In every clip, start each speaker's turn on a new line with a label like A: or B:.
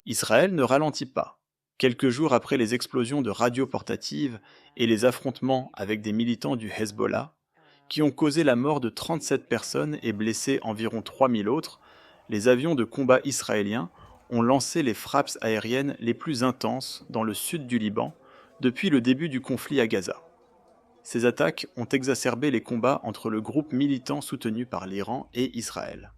A: Israël ne ralentit pas. Quelques jours après les explosions de radios portatives et les affrontements avec des militants du Hezbollah, qui ont causé la mort de 37 personnes et blessé environ 3000 autres, les avions de combat israéliens ont lancé les frappes aériennes les plus intenses dans le sud du Liban depuis le début du conflit à Gaza. Ces attaques ont exacerbé les combats entre le groupe militant soutenu par l'Iran et Israël.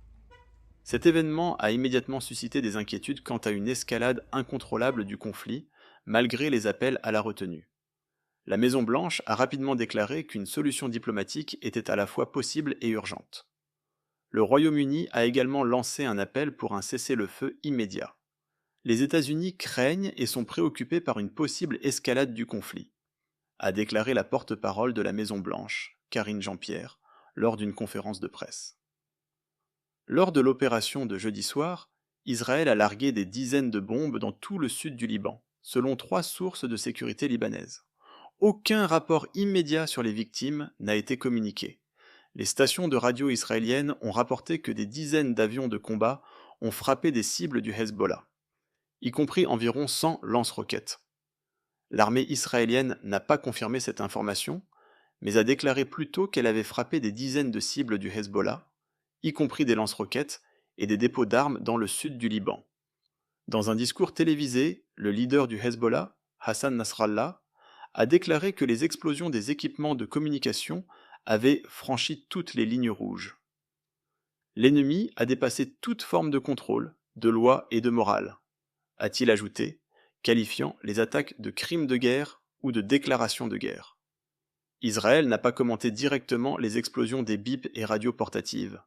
A: Cet événement a immédiatement suscité des inquiétudes quant à une escalade incontrôlable du conflit, malgré les appels à la retenue. La Maison-Blanche a rapidement déclaré qu'une solution diplomatique était à la fois possible et urgente. Le Royaume-Uni a également lancé un appel pour un cessez-le-feu immédiat. Les États-Unis craignent et sont préoccupés par une possible escalade du conflit, a déclaré la porte-parole de la Maison-Blanche, Karine Jean-Pierre, lors d'une conférence de presse. Lors de l'opération de jeudi soir, Israël a largué des dizaines de bombes dans tout le sud du Liban, selon 3 sources de sécurité libanaises. Aucun rapport immédiat sur les victimes n'a été communiqué. Les stations de radio israéliennes ont rapporté que des dizaines d'avions de combat ont frappé des cibles du Hezbollah, y compris environ 100 lance-roquettes. L'armée israélienne n'a pas confirmé cette information, mais a déclaré plutôt qu'elle avait frappé des dizaines de cibles du Hezbollah, y compris des lance-roquettes et des dépôts d'armes dans le sud du Liban. Dans un discours télévisé, le leader du Hezbollah, Hassan Nasrallah, a déclaré que les explosions des équipements de communication avaient franchi toutes les lignes rouges. L'ennemi a dépassé toute forme de contrôle, de loi et de morale, a-t-il ajouté, qualifiant les attaques de crimes de guerre ou de déclarations de guerre. Israël n'a pas commenté directement les explosions des bips et radios portatives,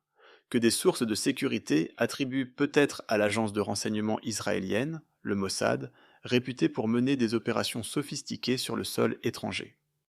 A: que des sources de sécurité attribuent peut-être à l'agence de renseignement israélienne, le Mossad, réputée pour mener des opérations sophistiquées sur le sol étranger.